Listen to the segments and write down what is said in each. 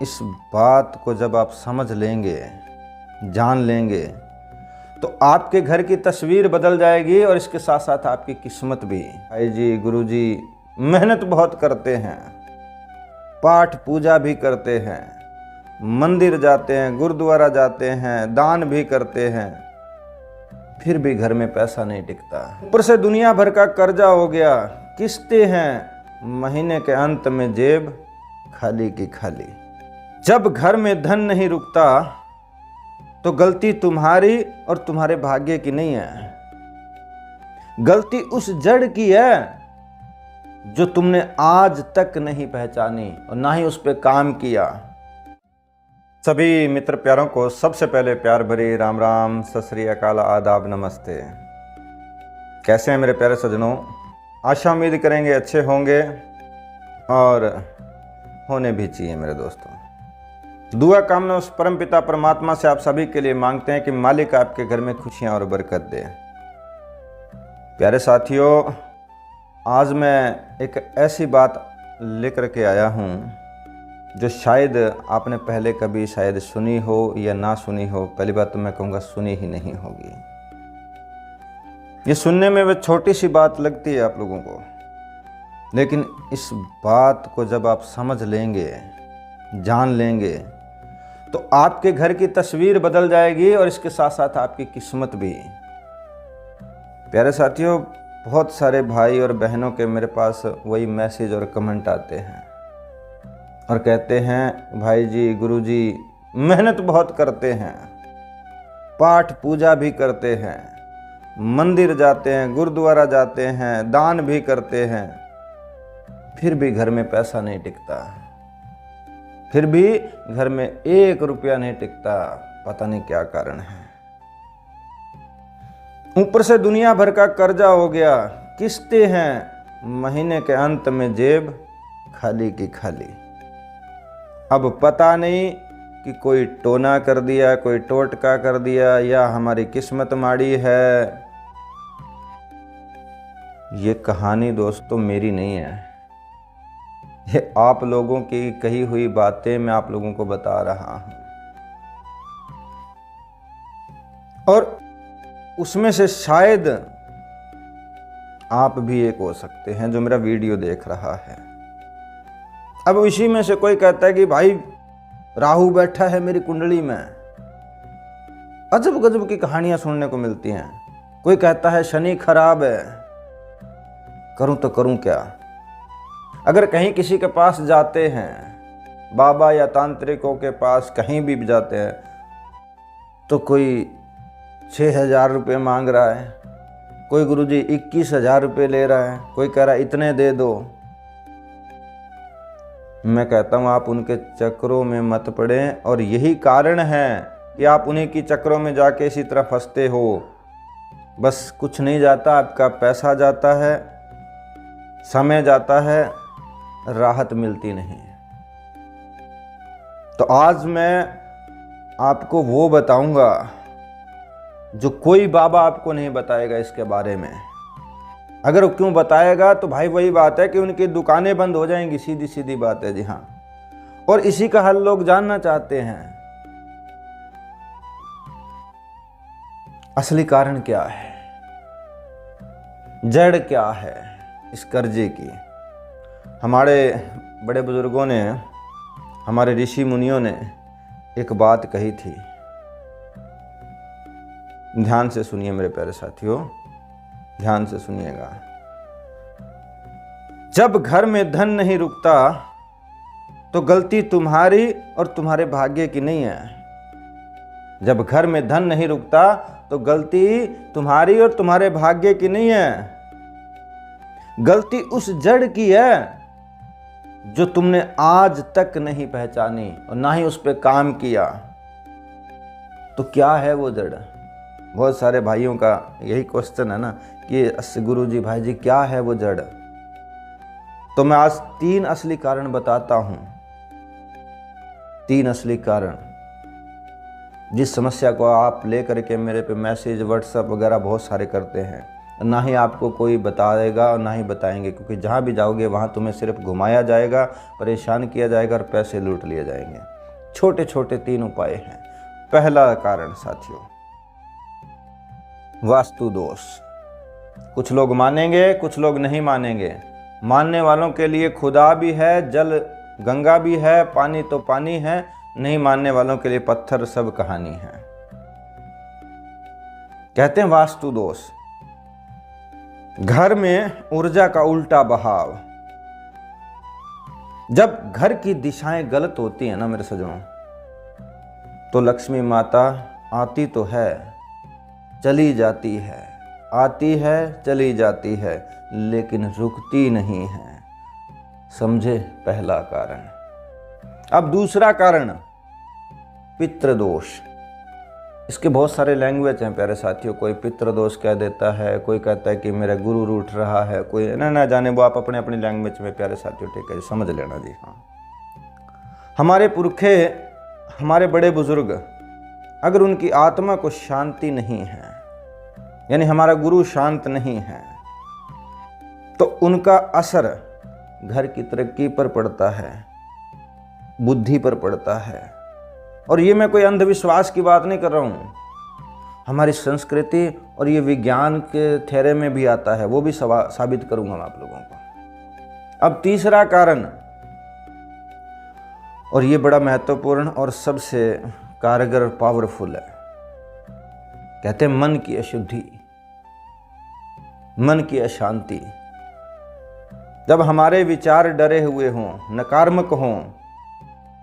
इस बात को जब आप समझ लेंगे, जान लेंगे, तो आपके घर की तस्वीर बदल जाएगी और इसके साथ साथ आपकी किस्मत भी। भाई जी, गुरु जी मेहनत बहुत करते हैं, पाठ पूजा भी करते हैं, मंदिर जाते हैं, गुरुद्वारा जाते हैं, दान भी करते हैं, फिर भी घर में पैसा नहीं टिकता। ऊपर से दुनिया भर का कर्जा हो गया, किस्तें हैं, महीने के अंत में जेब खाली की खाली। जब घर में धन नहीं रुकता तो गलती तुम्हारी और तुम्हारे भाग्य की नहीं है, गलती उस जड़ की है जो तुमने आज तक नहीं पहचानी और ना ही उस पर काम किया। सभी मित्र प्यारों को सबसे पहले प्यार भरी राम राम, सत श्री अकाल, आदाब, नमस्ते। कैसे हैं मेरे प्यारे सज्जनों? आशा उम्मीद करेंगे अच्छे होंगे और होने भी चाहिए मेरे दोस्तों। दुआ कामना उस परम पिता परमात्मा से आप सभी के लिए मांगते हैं कि मालिक आपके घर में खुशियां और बरकत दे। प्यारे साथियों, आज मैं एक ऐसी बात लेकर के आया हूं जो शायद आपने पहले कभी शायद सुनी हो या ना सुनी हो। पहली बात तो मैं कहूँगा सुनी ही नहीं होगी। ये सुनने में वह छोटी सी बात लगती है आप लोगों को, लेकिन इस बात को जब आप समझ लेंगे, जान लेंगे, तो आपके घर की तस्वीर बदल जाएगी और इसके साथ साथ आपकी किस्मत भी। प्यारे साथियों, बहुत सारे भाई और बहनों के मेरे पास वही मैसेज और कमेंट आते हैं और कहते हैं, भाई जी, गुरु जी मेहनत बहुत करते हैं, पाठ पूजा भी करते हैं, मंदिर जाते हैं, गुरुद्वारा जाते हैं, दान भी करते हैं, फिर भी घर में पैसा नहीं टिकता, फिर भी घर में 1 रुपया नहीं टिकता। पता नहीं क्या कारण है। ऊपर से दुनिया भर का कर्जा हो गया, किस्तें हैं, महीने के अंत में जेब खाली की खाली। अब पता नहीं कि कोई टोना कर दिया, कोई टोटका कर दिया, या हमारी किस्मत माड़ी है। ये कहानी दोस्तों मेरी नहीं है, ये आप लोगों की कही हुई बातें मैं आप लोगों को बता रहा हूं। और उसमें से शायद आप भी एक हो सकते हैं जो मेरा वीडियो देख रहा है। अब इसी में से कोई कहता है कि भाई राहु बैठा है मेरी कुंडली में। अजब गजब की कहानियां सुनने को मिलती हैं। कोई कहता है शनि खराब है। करूं तो करूं क्या? अगर कहीं किसी के पास जाते हैं, बाबा या तांत्रिकों के पास कहीं भी जाते हैं, तो कोई 6,000 रुपये मांग रहा है, कोई गुरुजी 21,000 रुपये ले रहा है, कोई कह रहा है इतने दे दो। मैं कहता हूँ आप उनके चक्रों में मत पड़ें, और यही कारण है कि आप उन्हीं की चक्रों में जाके इसी तरह फंसते हो। बस कुछ नहीं जाता, आपका पैसा जाता है, समय जाता है, राहत मिलती नहीं। तो आज मैं आपको वो बताऊंगा जो कोई बाबा आपको नहीं बताएगा इसके बारे में। अगर वो क्यों बताएगा तो भाई वही बात है कि उनकी दुकानें बंद हो जाएंगी, सीधी सीधी बात है। जी हाँ, और इसी का हल लोग जानना चाहते हैं। असली कारण क्या है, जड़ क्या है इस कर्जे की? हमारे बड़े बुजुर्गों ने, हमारे ऋषि मुनियों ने एक बात कही थी। ध्यान से सुनिए मेरे प्यारे साथियों, ध्यान से सुनिएगा। जब घर में धन नहीं रुकता तो गलती तुम्हारी और तुम्हारे भाग्य की नहीं है। जब घर में धन नहीं रुकता तो गलती तुम्हारी और तुम्हारे भाग्य की नहीं है, गलती उस जड़ की है जो तुमने आज तक नहीं पहचानी और ना ही उस पर काम किया। तो क्या है वो जड़? बहुत सारे भाइयों का यही क्वेश्चन है ना कि गुरु जी, भाई जी, क्या है वो जड़? तो मैं आज 3 असली कारण बताता हूं। 3 असली कारण जिस समस्या को आप लेकर के मेरे पे मैसेज, व्हाट्सएप वगैरह बहुत सारे करते हैं, ना ही आपको कोई बताएगा और ना ही बताएंगे, क्योंकि जहाँ भी जाओगे वहाँ तुम्हें सिर्फ घुमाया जाएगा, परेशान किया जाएगा और पैसे लूट लिए जाएंगे। छोटे छोटे 3 उपाय हैं। पहला कारण साथियों, वास्तु दोष। कुछ लोग मानेंगे, कुछ लोग नहीं मानेंगे। मानने वालों के लिए खुदा भी है, जल गंगा भी है, पानी तो पानी है। नहीं मानने वालों के लिए पत्थर सब कहानी है। कहते हैं वास्तु दोष, घर में ऊर्जा का उल्टा बहाव। जब घर की दिशाएं गलत होती हैं ना मेरे सज्जनों, तो लक्ष्मी माता आती तो है, चली जाती है, आती है, चली जाती है, लेकिन रुकती नहीं है। समझे पहला कारण। अब दूसरा कारण, पितृदोष। इसके बहुत सारे लैंग्वेज हैं प्यारे साथियों। कोई पितृदोष कह देता है, कोई कहता है कि मेरा गुरु रूठ रहा है, कोई ना जाने, वो आप अपने अपनी लैंग्वेज में प्यारे साथियों ठीक है समझ लेना जी। हाँ, हमारे पुरखे, हमारे बड़े बुजुर्ग, अगर उनकी आत्मा को शांति नहीं है, यानी हमारा गुरु शांत नहीं है, तो उनका असर घर की तरक्की पर पड़ता है, बुद्धि पर पड़ता है। और ये मैं कोई अंधविश्वास की बात नहीं कर रहा हूँ, हमारी संस्कृति और ये विज्ञान के थ्योरी में भी आता है, वो भी साबित करूँगा मैं आप लोगों को। अब तीसरा कारण, और ये बड़ा महत्वपूर्ण और सबसे कारगर और पावरफुल है, कहते हैं मन की अशुद्धि, मन की अशांति। जब हमारे विचार डरे हुए हों, नकारात्मक हों,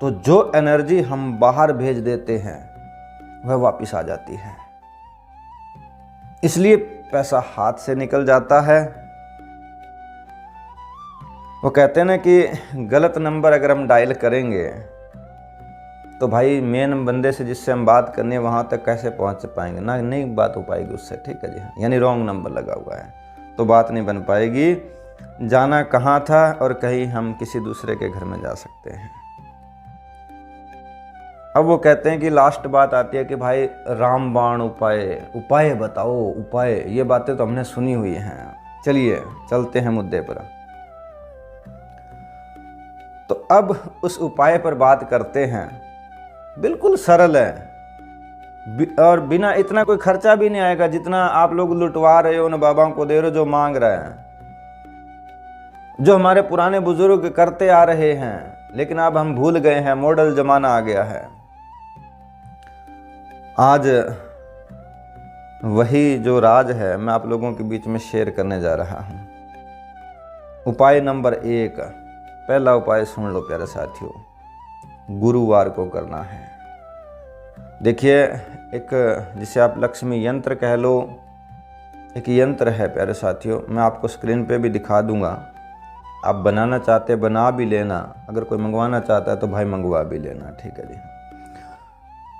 तो जो एनर्जी हम बाहर भेज देते हैं वह वापस आ जाती है। इसलिए पैसा हाथ से निकल जाता है। वो कहते हैं ना कि गलत नंबर अगर हम डायल करेंगे तो भाई मेन बंदे से जिससे हम बात करनी है वहाँ तक कैसे पहुँच पाएंगे ना, नहीं बात हो पाएगी उससे, ठीक है जी। यानी रॉन्ग नंबर लगा हुआ है तो बात नहीं बन पाएगी। जाना कहाँ था और कहीं हम किसी दूसरे के घर में जा सकते हैं। अब वो कहते हैं कि लास्ट बात आती है कि भाई रामबाण उपाय, उपाय बताओ उपाय। ये बातें तो हमने सुनी हुई हैं। चलिए चलते हैं मुद्दे पर। तो अब उस उपाय पर बात करते हैं। बिल्कुल सरल है और बिना इतना कोई खर्चा भी नहीं आएगा जितना आप लोग लुटवा रहे हो, उन बाबाओं को दे रहे हो जो मांग रहे हैं, जो हमारे पुराने बुजुर्ग करते आ रहे हैं, लेकिन अब हम भूल गए हैं। मॉडल जमाना आ गया है। आज वही जो राज है मैं आप लोगों के बीच में शेयर करने जा रहा हूं। उपाय नंबर 1, पहला उपाय सुन लो प्यारे साथियों, गुरुवार को करना है। देखिए, एक जिसे आप लक्ष्मी यंत्र कह लो, एक यंत्र है प्यारे साथियों, मैं आपको स्क्रीन पे भी दिखा दूंगा। आप बनाना चाहते बना भी लेना, अगर कोई मंगवाना चाहता है तो भाई मंगवा भी लेना, ठीक है जी।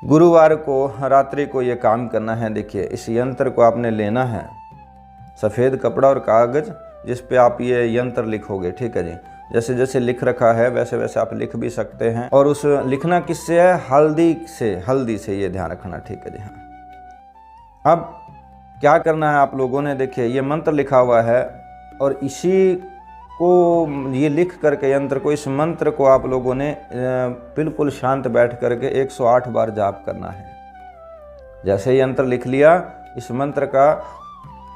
गुरुवार को रात्रि को ये काम करना है। देखिए, इस यंत्र को आपने लेना है, सफ़ेद कपड़ा और कागज़ जिस पे आप ये यंत्र लिखोगे, ठीक है जी। जैसे जैसे लिख रखा है वैसे वैसे आप लिख भी सकते हैं। और उस लिखना किससे है? हल्दी से, हल्दी से, ये ध्यान रखना, ठीक है जी। हाँ, अब क्या करना है आप लोगों ने, देखिए ये मंत्र लिखा हुआ है और इसी को, ये लिख करके यंत्र को, इस मंत्र को आप लोगों ने बिल्कुल शांत बैठ करके 108 बार जाप करना है। जैसे यंत्र लिख लिया, इस मंत्र का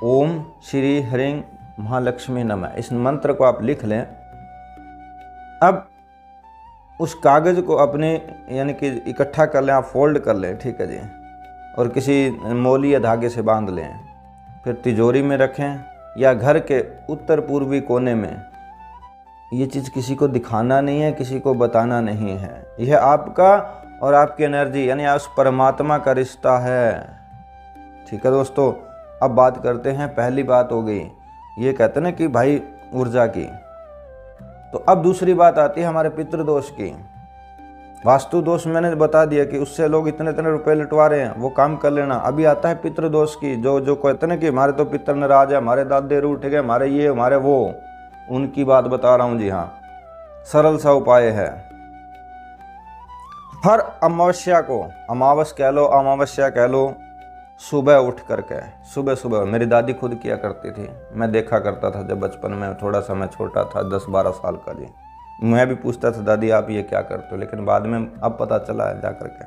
ओम श्री ह्रीं महालक्ष्मी नमः, इस मंत्र को आप लिख लें। अब उस कागज़ को अपने यानी कि इकट्ठा कर लें, आप फोल्ड कर लें, ठीक है जी, और किसी मोली या धागे से बांध लें। फिर तिजोरी में रखें या घर के उत्तर पूर्वी कोने में। ये चीज़ किसी को दिखाना नहीं है, किसी को बताना नहीं है। यह आपका और आपकी एनर्जी यानी उस परमात्मा का रिश्ता है, ठीक है दोस्तों। अब बात करते हैं, पहली बात हो गई, ये कहते हैं ना कि भाई ऊर्जा की। तो अब दूसरी बात आती है हमारे पितृदोष की। वास्तु दोष मैंने बता दिया कि उससे लोग इतने इतने रुपए लुटवा रहे हैं, वो काम कर लेना। अभी आता है पितृदोष की, जो कहते हैं कि हमारे तो पितृ नाराज है, हमारे दादे रूठ गए, हमारे ये हमारे वो, उनकी बात बता रहा हूँ जी। हाँ, सरल सा उपाय है। हर अमावस्या को, अमावस कह लो, अमावस्या कह लो, सुबह उठ करके, सुबह सुबह मेरी दादी खुद किया करती थी, मैं देखा करता था जब बचपन में, थोड़ा सा मैं छोटा था 10-12 साल का जी, मैं भी पूछता था दादी आप ये क्या करते हो, लेकिन बाद में अब पता चला है जा करके।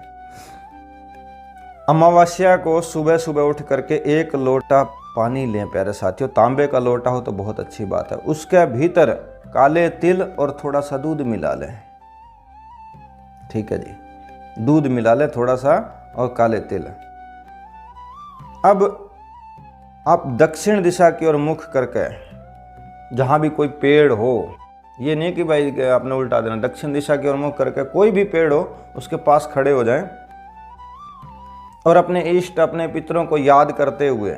अमावस्या को सुबह सुबह उठ करके 1 लोटा पानी लें प्यारे साथियों, तांबे का लोटा हो तो बहुत अच्छी बात है, उसके भीतर काले तिल और थोड़ा सा दूध मिला लें। ठीक है जी, दूध मिला लें थोड़ा सा और काले तिल। अब आप दक्षिण दिशा की ओर मुख करके, जहाँ भी कोई पेड़ हो, ये नहीं कि भाई आपने उल्टा देना, दक्षिण दिशा की ओर मुख करके कोई भी पेड़ हो उसके पास खड़े हो जाएं और अपने इष्ट अपने पितरों को याद करते हुए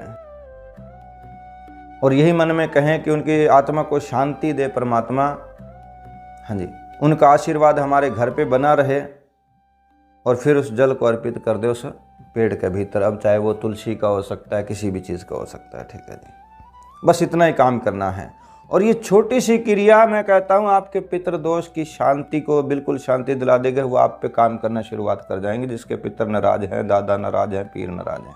और यही मन में कहें कि उनकी आत्मा को शांति दे परमात्मा। हाँ जी, उनका आशीर्वाद हमारे घर पे बना रहे, और फिर उस जल को अर्पित कर दे उस पेड़ के भीतर। अब चाहे वो तुलसी का हो सकता है, किसी भी चीज़ का हो सकता है। ठीक है जी, बस इतना ही काम करना है। और ये छोटी सी क्रिया मैं कहता हूँ आपके पितृदोष की शांति को बिल्कुल शांति दिला देगा। वो आप पे काम करना शुरुआत कर जाएंगे, जिसके पितर नाराज हैं, दादा नाराज हैं, पीर नाराज हैं।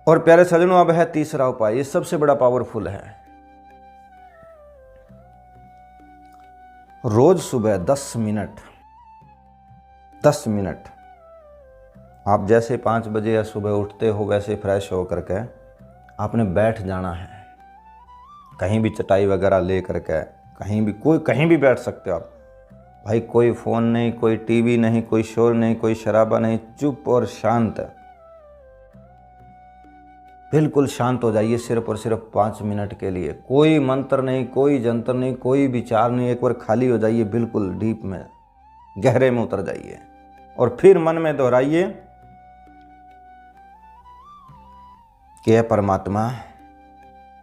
और प्यारे सज्जनों, अब है तीसरा उपाय, ये सबसे बड़ा पावरफुल है। रोज सुबह 10 मिनट आप जैसे 5 बजे या सुबह उठते हो वैसे फ्रेश हो करके आपने बैठ जाना है, कहीं भी चटाई वगैरह ले करके, कहीं भी बैठ सकते हो आप भाई। कोई फ़ोन नहीं, कोई टीवी नहीं, कोई शोर नहीं, कोई शराबा नहीं, चुप और शांत, बिल्कुल शांत हो जाइए सिर्फ और सिर्फ 5 मिनट के लिए। कोई मंत्र नहीं, कोई जंतर नहीं, कोई विचार नहीं, एक बार खाली हो जाइए, बिल्कुल डीप में गहरे में उतर जाइए और फिर मन में दोहराइए कि हे परमात्मा,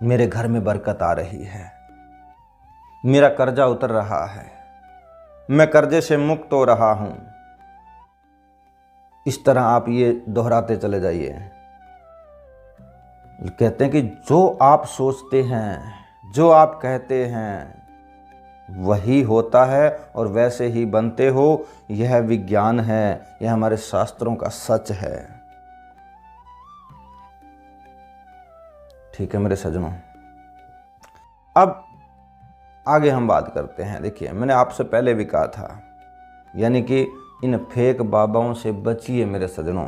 मेरे घर में बरकत आ रही है, मेरा कर्जा उतर रहा है, मैं कर्जे से मुक्त हो रहा हूं। इस तरह आप ये दोहराते चले जाइए। कहते हैं कि जो आप सोचते हैं, जो आप कहते हैं वही होता है और वैसे ही बनते हो। यह विज्ञान है, यह हमारे शास्त्रों का सच है। ठीक है मेरे सज्जनों, अब आगे हम बात करते हैं। देखिए, मैंने आपसे पहले भी कहा था, यानी कि इन फेक बाबाओं से बचिए मेरे सज्जनों।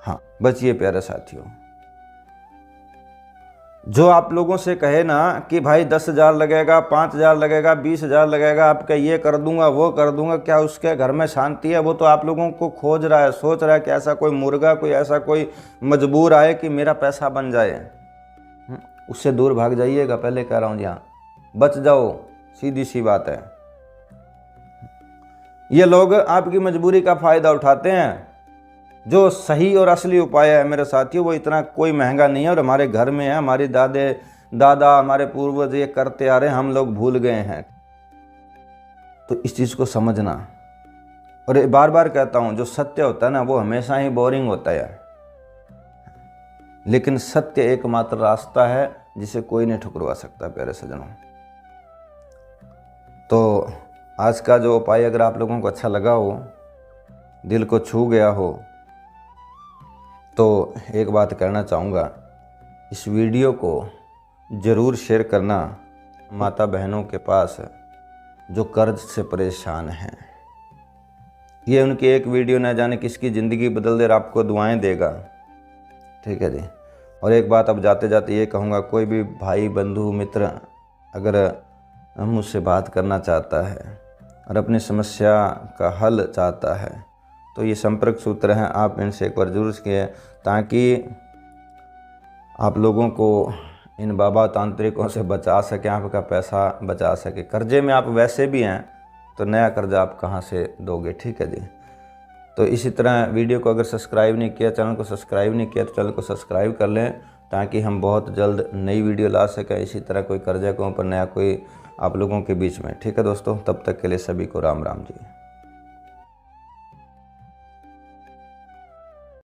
हाँ, बचिए प्यारे साथियों। जो आप लोगों से कहे ना कि भाई 10,000 लगेगा, 5,000 लगेगा, 20,000 लगेगा, आपका ये कर दूंगा, वो कर दूंगा, क्या उसके घर में शांति है? वो तो आप लोगों को खोज रहा है, सोच रहा है कि ऐसा कोई मुर्गा, कोई ऐसा कोई मजबूर आए कि मेरा पैसा बन जाए। उससे दूर भाग जाइएगा, पहले कह रहा हूँ जी। हाँ, बच जाओ, सीधी सी बात है। ये लोग आपकी मजबूरी का फायदा उठाते हैं। जो सही और असली उपाय है मेरे साथियों, वो इतना कोई महंगा नहीं है और हमारे घर में है। हमारे दादा हमारे पूर्वज ये करते आ रहे हैं, हम लोग भूल गए हैं। तो इस चीज़ को समझना। और बार बार कहता हूँ, जो सत्य होता है ना वो हमेशा ही बोरिंग होता है, लेकिन सत्य एकमात्र रास्ता है जिसे कोई नहीं ठुकरवा सकता प्यारे सज्जनों। तो आज का जो उपाय अगर आप लोगों को अच्छा लगा हो, दिल को छू गया हो, तो एक बात कहना चाहूँगा, इस वीडियो को ज़रूर शेयर करना माता बहनों के पास जो कर्ज से परेशान हैं। ये उनकी एक वीडियो न जाने किसकी ज़िंदगी बदल दे, आपको दुआएं देगा। ठीक है जी। और एक बात अब जाते जाते ये कहूँगा, कोई भी भाई बंधु मित्र अगर मुझसे बात करना चाहता है और अपनी समस्या का हल चाहता है, तो ये संपर्क सूत्र हैं, आप इनसे एक बार जरूर किए, ताकि आप लोगों को इन बाबा तांत्रिकों से बचा सकें, आपका पैसा बचा सके। कर्जे में आप वैसे भी हैं तो नया कर्जा आप कहाँ से दोगे? ठीक है जी। तो इसी तरह वीडियो को अगर सब्सक्राइब नहीं किया, चैनल को सब्सक्राइब नहीं किया, तो चैनल को सब्सक्राइब कर लें, ताकि हम बहुत जल्द नई वीडियो ला सकें इसी तरह कोई कर्जे के ऊपर नया कोई आप लोगों के बीच में। ठीक है दोस्तों, तब तक के लिए सभी को राम राम जी।